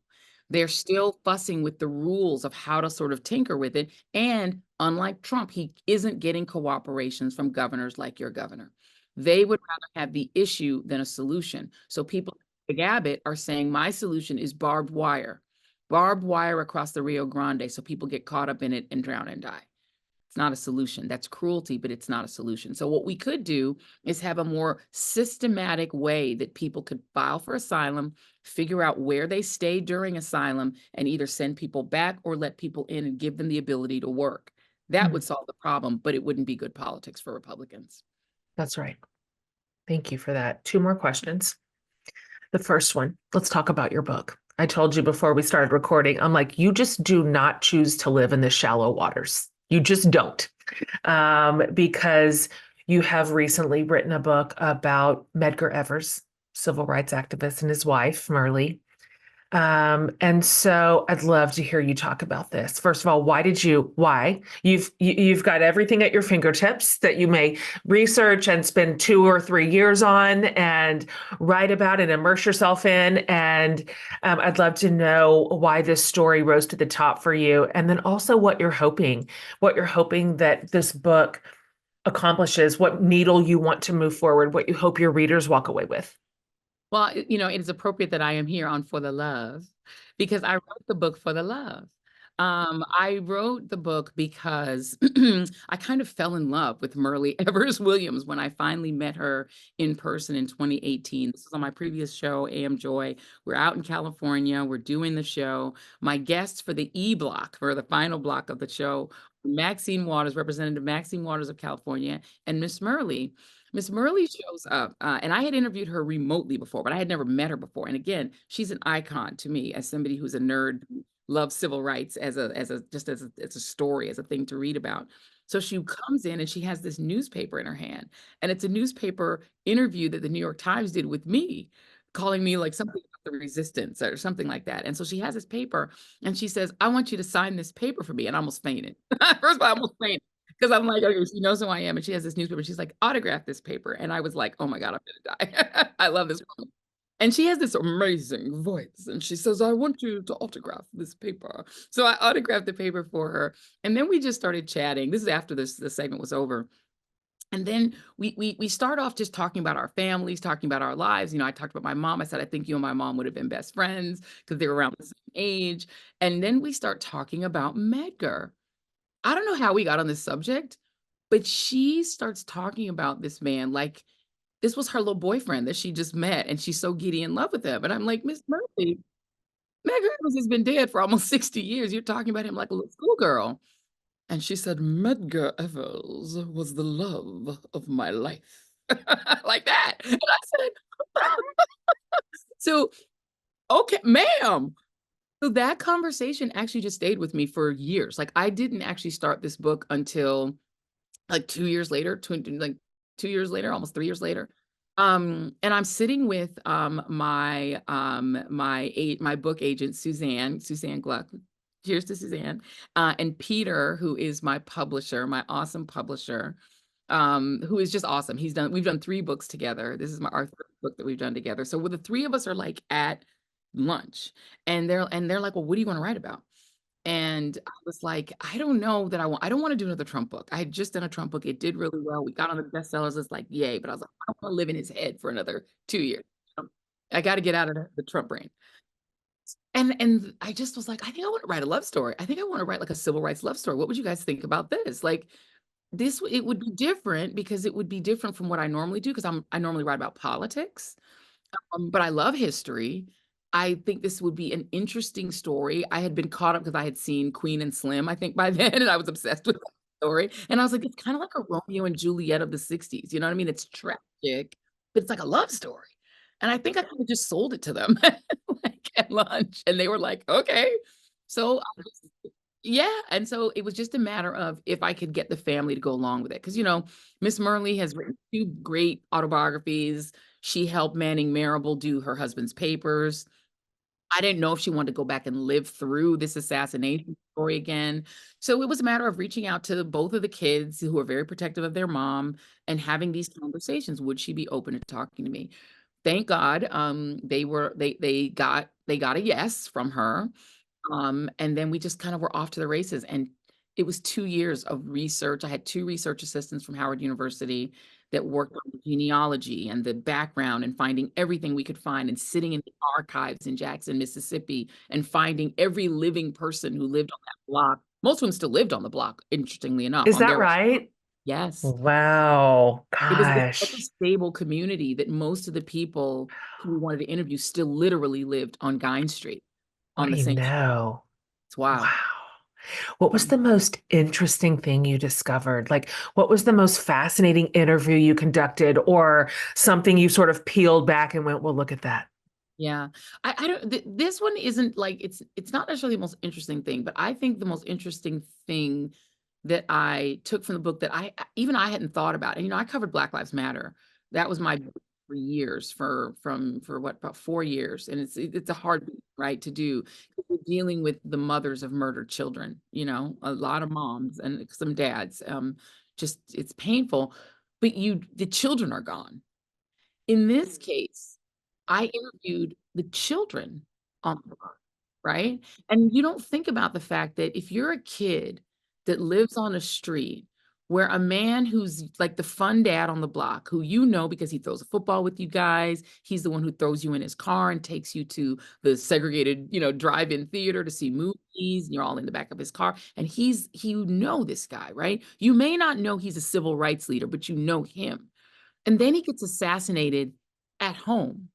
They're still fussing with the rules of how to sort of tinker with it. And unlike Trump, he isn't getting cooperations from governors like your governor. They would rather have the issue than a solution. So people like Abbott are saying, my solution is barbed wire across the Rio Grande so people get caught up in it and drown and die. It's not a solution. That's cruelty, but it's not a solution. So what we could do is have a more systematic way that people could file for asylum, figure out where they stay during asylum, and either send people back or let people in and give them the ability to work. That would solve the problem, but it wouldn't be good politics for Republicans. That's right. Thank you for that. 2 more questions. The first one, let's talk about your book. I told you before we started recording, I'm like, you just do not choose to live in the shallow waters. You just don't, because you have recently written a book about Medgar Evers, civil rights activist, and his wife, Myrlie. And so I'd love to hear you talk about this. First of all, why? You've got everything at your fingertips that you may research and spend 2 or 3 years on and write about and immerse yourself in. And I'd love to know why this story rose to the top for you. And then also what you're hoping that this book accomplishes, what needle you want to move forward, what you hope your readers walk away with. Well, it is appropriate that I am here on For the Love because I wrote the book for the love. I wrote the book because I kind of fell in love with Myrlie Evers Williams when I finally met her in person in 2018. This was on my previous show, AM Joy. We're out in California. We're doing the show. My guests for the E block, for the final block of the show, Maxine Waters, Representative Maxine Waters of California, and Miss Myrlie. Miss Myrlie shows up, and I had interviewed her remotely before, but I had never met her before. And again, she's an icon to me as somebody who's a nerd, loves civil rights as a story, as a thing to read about. So she comes in and she has this newspaper in her hand, and it's a newspaper interview that the New York Times did with me, calling me like something about the resistance or something like that. And so she has this paper, and she says, "I want you to sign this paper for me." And I almost fainted. First of all, I almost fainted. Because I'm like, okay, she knows who I am, and she has this newspaper. She's like, autograph this paper. And I was like, oh my God, I'm gonna die. I love this woman. And she has this amazing voice. And she says, I want you to autograph this paper. So I autographed the paper for her. And then we just started chatting. This is after the segment was over. And then we start off just talking about our families, talking about our lives. I talked about my mom. I said, I think you and my mom would have been best friends because they were around the same age. And then we start talking about Medgar. I don't know how we got on this subject, but she starts talking about this man like this was her little boyfriend that she just met, and she's so giddy in love with him. And I'm like, Miss Murphy, Medgar Evers has been dead for almost 60 years. You're talking about him like a little schoolgirl. And she said, Medgar Evers was the love of my life. Like that. And I said, so, okay, ma'am. So that conversation actually just stayed with me for years. Like I didn't actually start this book until like 2 years later, 2 years later, almost 3 years later. And I'm sitting with my book agent, Suzanne Gluck. Cheers to Suzanne. And Peter, who is my publisher, my awesome publisher, who is just awesome. We've done 3 books together. This is our 3rd book that we've done together. So the 3 of us are like at lunch, and they're like, well, what do you want to write about? And I was like, I don't know that I don't want to do another Trump book. I had just done a Trump book. It did really well. We got on the bestsellers. It's like, yay. But I was like, I don't want to live in his head for another 2 years. I got to get out of the Trump brain. And I just was like, I think I want to write a love story. I think I want to write like a civil rights love story. What would you guys think about this? Like this, it would be different because it would be different from what I normally do because I normally write about politics. But I love history. I think this would be an interesting story. I had been caught up because I had seen Queen and Slim, I think, by then, and I was obsessed with that story. And I was like, it's kind of like a Romeo and Juliet of the 60s. You know what I mean? It's tragic, but it's like a love story. And I think I kind of just sold it to them like at lunch. And they were like, okay. So yeah. And so it was just a matter of if I could get the family to go along with it. Because, Miss Myrlie has written 2 great autobiographies. She helped Manning Marable do her husband's papers. I didn't know if she wanted to go back and live through this assassination story again. So it was a matter of reaching out to both of the kids who are very protective of their mom and having these conversations. Would she be open to talking to me? Thank God, they got a yes from her. And then we just kind of were off to the races. And it was 2 years of research. I had 2 research assistants from Howard University that worked on the genealogy and the background and finding everything we could find and sitting in the archives in Jackson, Mississippi, and finding every living person who lived on that block. Most of them still lived on the block, interestingly enough, Is on that their, right? yes. Wow. It's such a Gosh. stable community that most of the people who we wanted to interview still literally lived on Guine Street What on do the you same street. know? It's wild. Wow. What was the most interesting thing you discovered? Like, what was the most fascinating interview you conducted, or something you sort of peeled back and went, well, look at that? Yeah. I don't this one isn't like it's not necessarily the most interesting thing, but I think the most interesting thing that I took from the book that I hadn't thought about. And I covered Black Lives Matter. That was my book for years for what about 4 years. And it's a hard book, right, to do. We're dealing with the mothers of murdered children, a lot of moms and some dads. Just it's painful, but the children are gone. In this case, I interviewed the children on the block, right? And you don't think about the fact that if you're a kid that lives on a street where a man who's like the fun dad on the block, who because he throws a football with you guys, he's the one who throws you in his car and takes you to the segregated, drive-in theater to see movies, and you're all in the back of his car. And this guy, right? You may not know he's a civil rights leader, but you know him. And then he gets assassinated at home.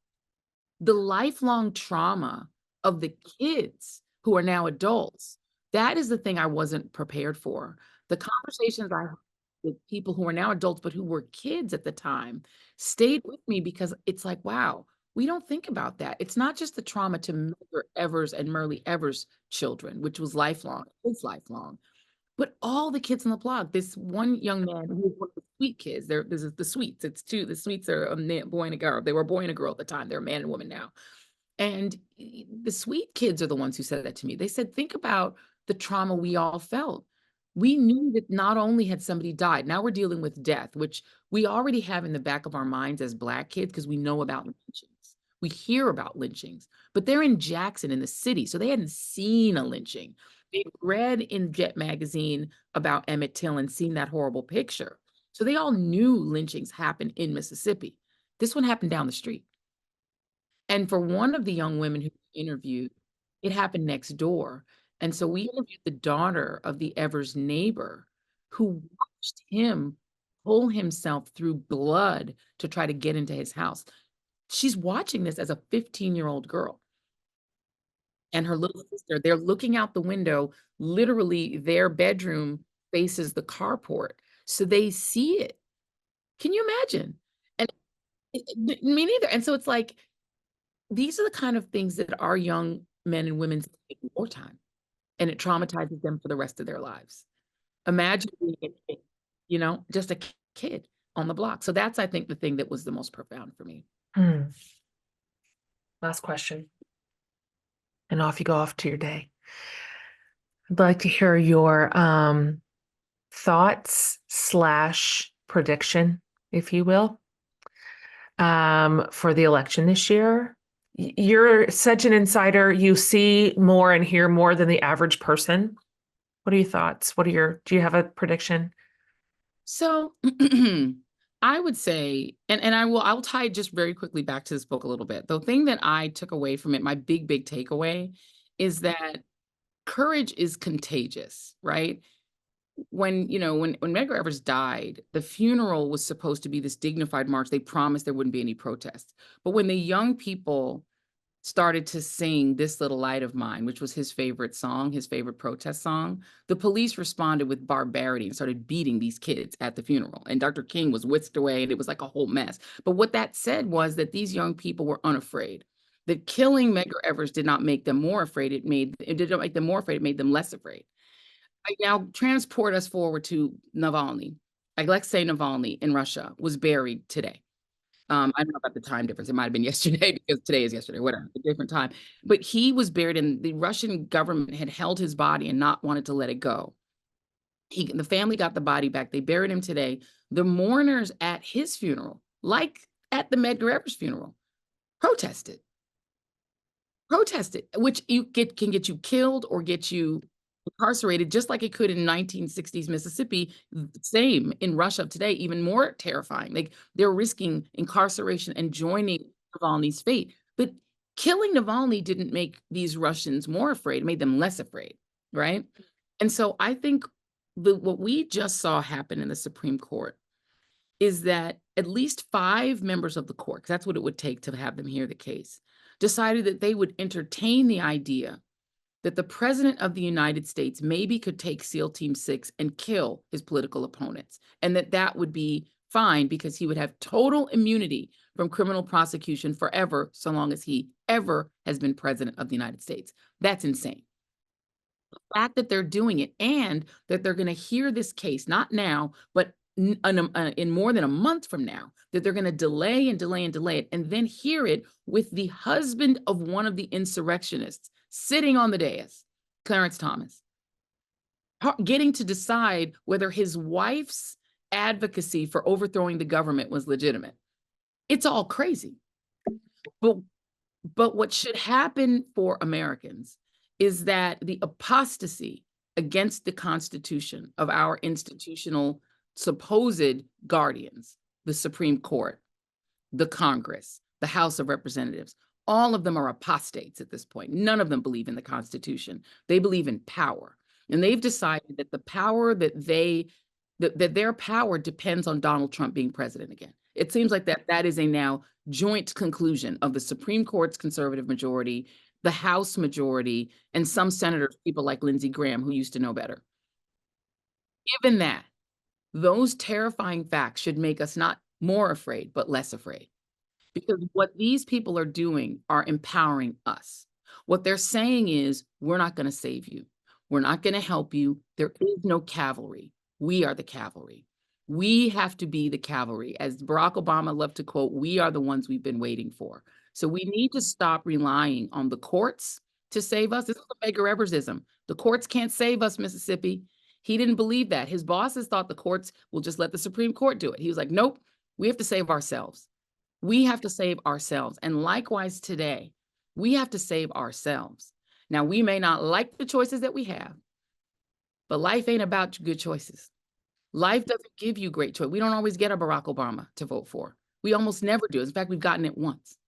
The lifelong trauma of the kids who are now adults, that is the thing I wasn't prepared for. The conversations I had with people who are now adults, but who were kids at the time, stayed with me because it's like, wow, we don't think about that. It's not just the trauma to Medgar Evers and Myrlie Evers' children, which was lifelong, it's lifelong. But all the kids on the block, this one young man who was one of the sweet kids, this is the sweets. The sweets are a boy and a girl. They were a boy and a girl at the time. They're a man and woman now. And the sweet kids are the ones who said that to me. They said, think about the trauma we all felt. We knew that not only had somebody died, now we're dealing with death, which we already have in the back of our minds as Black kids because we know about lynchings. We hear about lynchings, but they're in Jackson in the city, so they hadn't seen a lynching. They'd read in Jet magazine about Emmett Till and seen that horrible picture. So they all knew lynchings happened in Mississippi. This one happened down the street. And for one of the young women who we interviewed, it happened next door. And so we interviewed the daughter of the Evers neighbor who watched him pull himself through blood to try to get into his house. She's watching this as a 15-year-old girl. And her little sister, they're looking out the window. Literally, their bedroom faces the carport. So they see it. Can you imagine? And me neither. And so it's like, these are the kind of things that our young men and women take in wartime, and it traumatizes them for the rest of their lives. Imagine being a kid, just a kid on the block. So that's, I think, the thing that was the most profound for me. Last question. And off you go off to your day. I'd like to hear your thoughts / prediction, if you will, for the election this year. You're such an insider. You see more and hear more than the average person. What are your thoughts? Do you have a prediction? So I would say, and I'll tie it just very quickly back to this book a little bit. The thing that I took away from it, my big takeaway, is that courage is contagious, right? When Medgar Evers died, the funeral was supposed to be this dignified march. They promised there wouldn't be any protests. But when the young people started to sing This Little Light of Mine, which was his favorite song, his favorite protest song, the police responded with barbarity and started beating these kids at the funeral. And Dr. King was whisked away, and it was like a whole mess. But what that said was that these young people were unafraid. That killing Medgar Evers did not make them more afraid. It did not make them more afraid. It made them less afraid. I now transport us forward to Navalny. Alexei Navalny in Russia was buried today. I don't know about the time difference. It might have been yesterday because today is yesterday, whatever, a different time. But he was buried, and the Russian government had held his body and not wanted to let it go. The family got the body back. They buried him today. The mourners at his funeral, like at the Medgar Evers funeral, protested, which can get you killed or get you incarcerated, just like it could in 1960s Mississippi. Same in Russia today, even more terrifying. Like, they're risking incarceration and joining Navalny's fate. But killing Navalny didn't make these Russians more afraid; it made them less afraid, right? And so I think what we just saw happen in the Supreme Court is that at least 5 members of the court, 'cause that's what it would take to have them hear the case, decided that they would entertain the idea that the president of the United States maybe could take SEAL Team 6 and kill his political opponents, and that would be fine because he would have total immunity from criminal prosecution forever, so long as he ever has been president of the United States. That's insane. The fact that they're doing it and that they're going to hear this case, not now, but in more than a month from now, that they're going to delay and delay and delay it, and then hear it with the husband of one of the insurrectionists sitting on the dais, Clarence Thomas, getting to decide whether his wife's advocacy for overthrowing the government was legitimate. It's all crazy. But what should happen for Americans is that the apostasy against the Constitution of our institutional supposed guardians, the Supreme Court, the Congress, the House of Representatives, all of them are apostates at this point. None of them believe in the Constitution. They believe in power. And they've decided that the power that their power depends on Donald Trump being president again. It seems like that is a now joint conclusion of the Supreme Court's conservative majority, the House majority, and some senators, people like Lindsey Graham, who used to know better. Given that, those terrifying facts should make us not more afraid, but less afraid. Because what these people are doing are empowering us. What they're saying is, we're not going to save you. We're not going to help you. There is no cavalry. We are the cavalry. We have to be the cavalry. As Barack Obama loved to quote, we are the ones we've been waiting for. So we need to stop relying on the courts to save us. This is a Medgar Eversism. The courts can't save us, Mississippi. He didn't believe that. His bosses thought the courts will just let the Supreme Court do it. He was like, nope, we have to save ourselves. We have to save ourselves. And likewise today, we have to save ourselves. Now, we may not like the choices that we have, but life ain't about good choices. Life doesn't give you great choice. We don't always get a Barack Obama to vote for. We almost never do. In fact, we've gotten it once,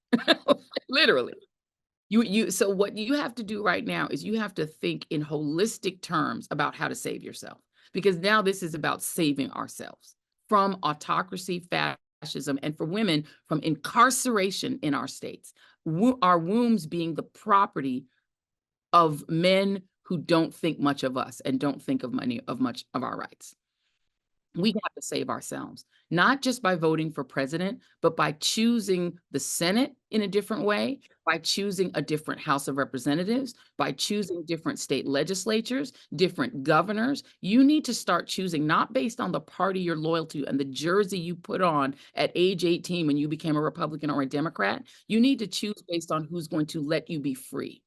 literally. So what you have to do right now is you have to think in holistic terms about how to save yourself, because now this is about saving ourselves from autocracy, fascism, and for women from incarceration in our states, our wombs being the property of men who don't think much of us and don't think of much of our rights. We have to save ourselves, not just by voting for president, but by choosing the Senate in a different way, by choosing a different House of Representatives, by choosing different state legislatures, different governors. You need to start choosing not based on the party you're loyal to and the jersey you put on at age 18 when you became a Republican or a Democrat. You need to choose based on who's going to let you be free.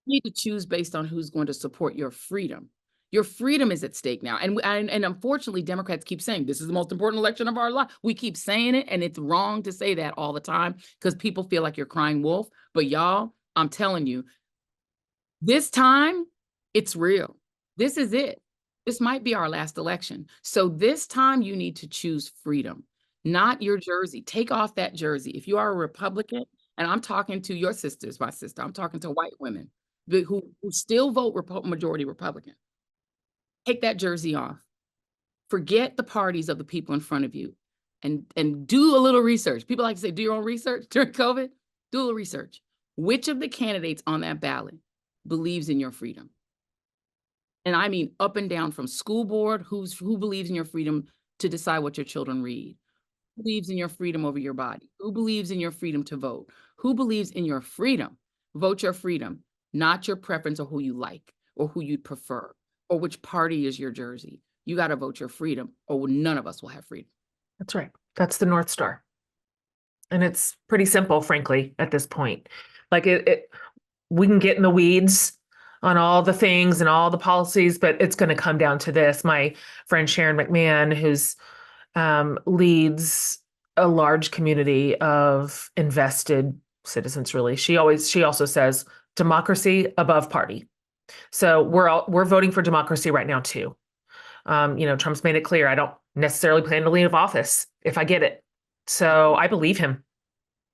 You need to choose based on who's going to support your freedom. Your freedom is at stake now. And unfortunately, Democrats keep saying this is the most important election of our life. We keep saying it, and it's wrong to say that all the time because people feel like you're crying wolf. But y'all, I'm telling you, this time, it's real. This is it. This might be our last election. So this time you need to choose freedom, not your jersey. Take off that jersey. If you are a Republican, and I'm talking to your sisters, my sister, I'm talking to white women who still vote majority Republican. Take that jersey off. Forget the parties of the people in front of you and do a little research. People like to say, do your own research during COVID. Do a little research. Which of the candidates on that ballot believes in your freedom? And I mean up and down, from school board, who believes in your freedom to decide what your children read? Who believes in your freedom over your body? Who believes in your freedom to vote? Who believes in your freedom? Vote your freedom, not your preference or who you like or who you'd prefer or which party is your jersey. You got to vote your freedom or none of us will have freedom. That's right. That's the North Star. And it's pretty simple, frankly, at this point. Like we can get in the weeds on all the things and all the policies, but it's going to come down to this. My friend Sharon McMahon, who's leads a large community of invested citizens, really. She also says democracy above party. So we're voting for democracy right now too. Trump's made it clear I don't necessarily plan to leave office if I get it. So I believe him.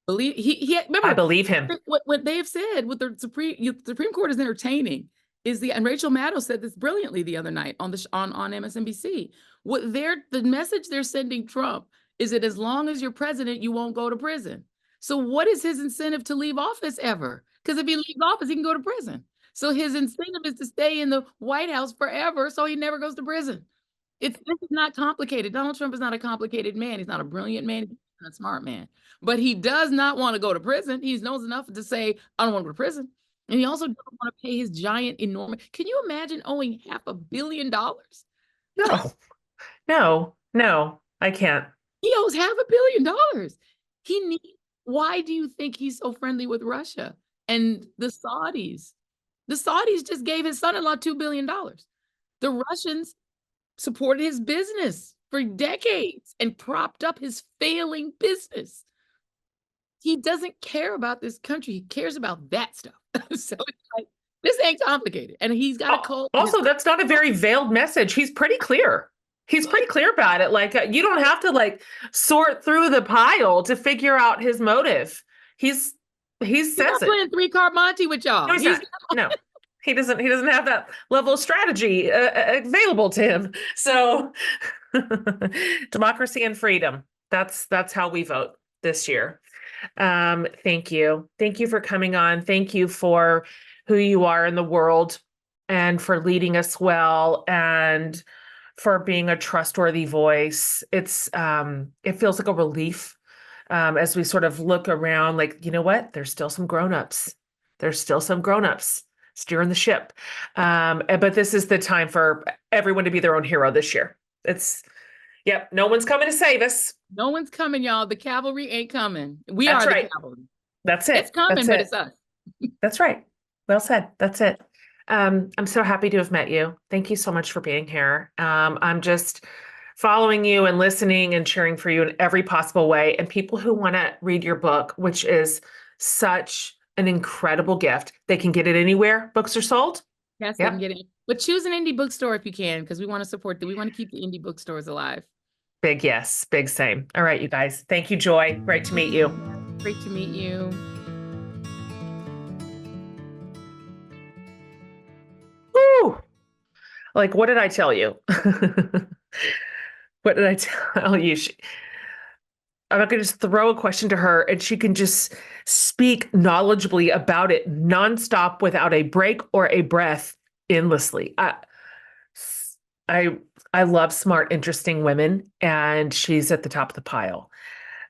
Remember, I believe him. What they have said with the Supreme Court is entertaining and Rachel Maddow said this brilliantly the other night on MSNBC. The message they're sending Trump is that as long as you're president, you won't go to prison. So what is his incentive to leave office ever? Because if he leaves office, he can go to prison. So his incentive is to stay in the White House forever, so he never goes to prison. This is not complicated. Donald Trump is not a complicated man. He's not a brilliant man. He's not a smart man. But he does not want to go to prison. He knows enough to say, I don't want to go to prison. And he also doesn't want to pay his giant, enormous. Can you imagine owing $500 million? No, I can't. He owes $500 million. Why do you think he's so friendly with Russia and the Saudis? The Saudis just gave his son-in-law $2 billion. The Russians supported his business for decades and propped up his failing business. He doesn't care about this country. He cares about that stuff. So it's like, this ain't complicated. And he's got a cold. Also, that's not a very veiled message. He's pretty clear. He's pretty clear about it. Like, you don't have to sort through the pile to figure out his motive. He's says not playing three-card Monte with y'all. No, he doesn't have that level of strategy available to him. So democracy and freedom. That's how we vote this year. Thank you. Thank you for coming on. Thank you for who you are in the world and for leading us well and for being a trustworthy voice. It feels like a relief as we sort of look around, like, you know what? There's still some grownups. There's still some grownups steering the ship. But this is the time for everyone to be their own hero this year. No one's coming to save us. No one's coming, y'all. The cavalry ain't coming. We That's are right. the cavalry. That's it. It's coming, but it's us. That's right. Well said. That's it. I'm so happy to have met you. Thank you so much for being here. I'm just following you and listening and cheering for you in every possible way. And people who want to read your book, which is such an incredible gift, they can get it anywhere books are sold. Yes, they can get it. But choose an indie bookstore if you can, because we want to keep the indie bookstores alive. Big yes, big same. All right, you guys. Thank you, Joy. Great to meet you. Great to meet you. Woo! Like, what did I tell you? What did I tell you? I'm not going to just throw a question to her and she can just speak knowledgeably about it nonstop without a break or a breath endlessly. I love smart, interesting women, and she's at the top of the pile.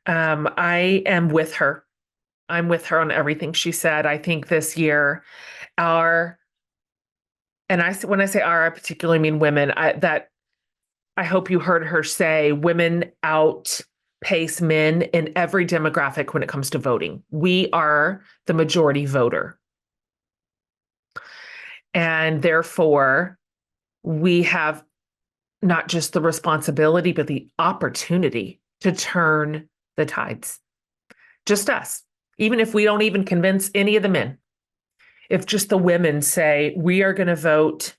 I am with her. I'm with her on everything she said. I think this year, when I say our, I particularly mean women, I hope you heard her say women outpace men in every demographic when it comes to voting. We are the majority voter. And therefore, we have not just the responsibility, but the opportunity to turn the tides. Just us. Even if we don't even convince any of the men, if just the women say, we are going to vote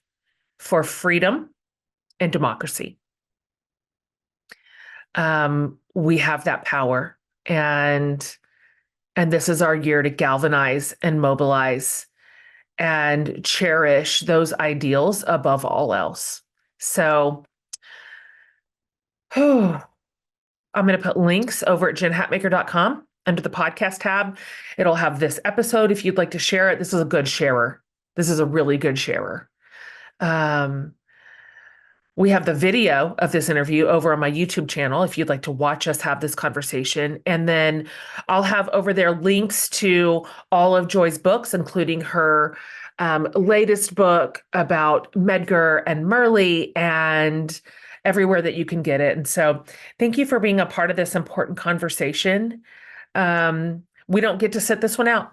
for freedom and democracy, we have that power. And this is our year to galvanize and mobilize and cherish those ideals above all else. So, I'm going to put links over at jenhatmaker.com under the podcast tab. It'll have this episode if you'd like to share it. This is a good sharer. This is a really good sharer. We have the video of this interview over on my YouTube channel if you'd like to watch us have this conversation. And then I'll have over there links to all of Joy's books, including her latest book about Medgar and Myrlie, and everywhere that you can get it. And so thank you for being a part of this important conversation. We don't get to sit this one out.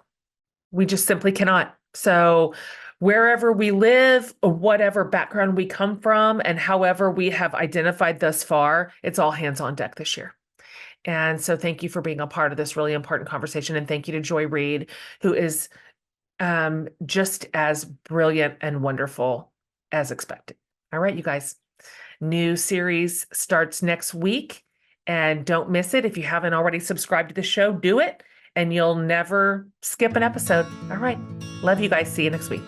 We just simply cannot. So wherever we live, whatever background we come from, and however we have identified thus far, it's all hands on deck this year. And so thank you for being a part of this really important conversation. And thank you to Joy Reid, who is just as brilliant and wonderful as expected. All right, you guys, new series starts next week, and don't miss it. If you haven't already subscribed to the show, do it, and you'll never skip an episode. All right, love you guys. See you next week.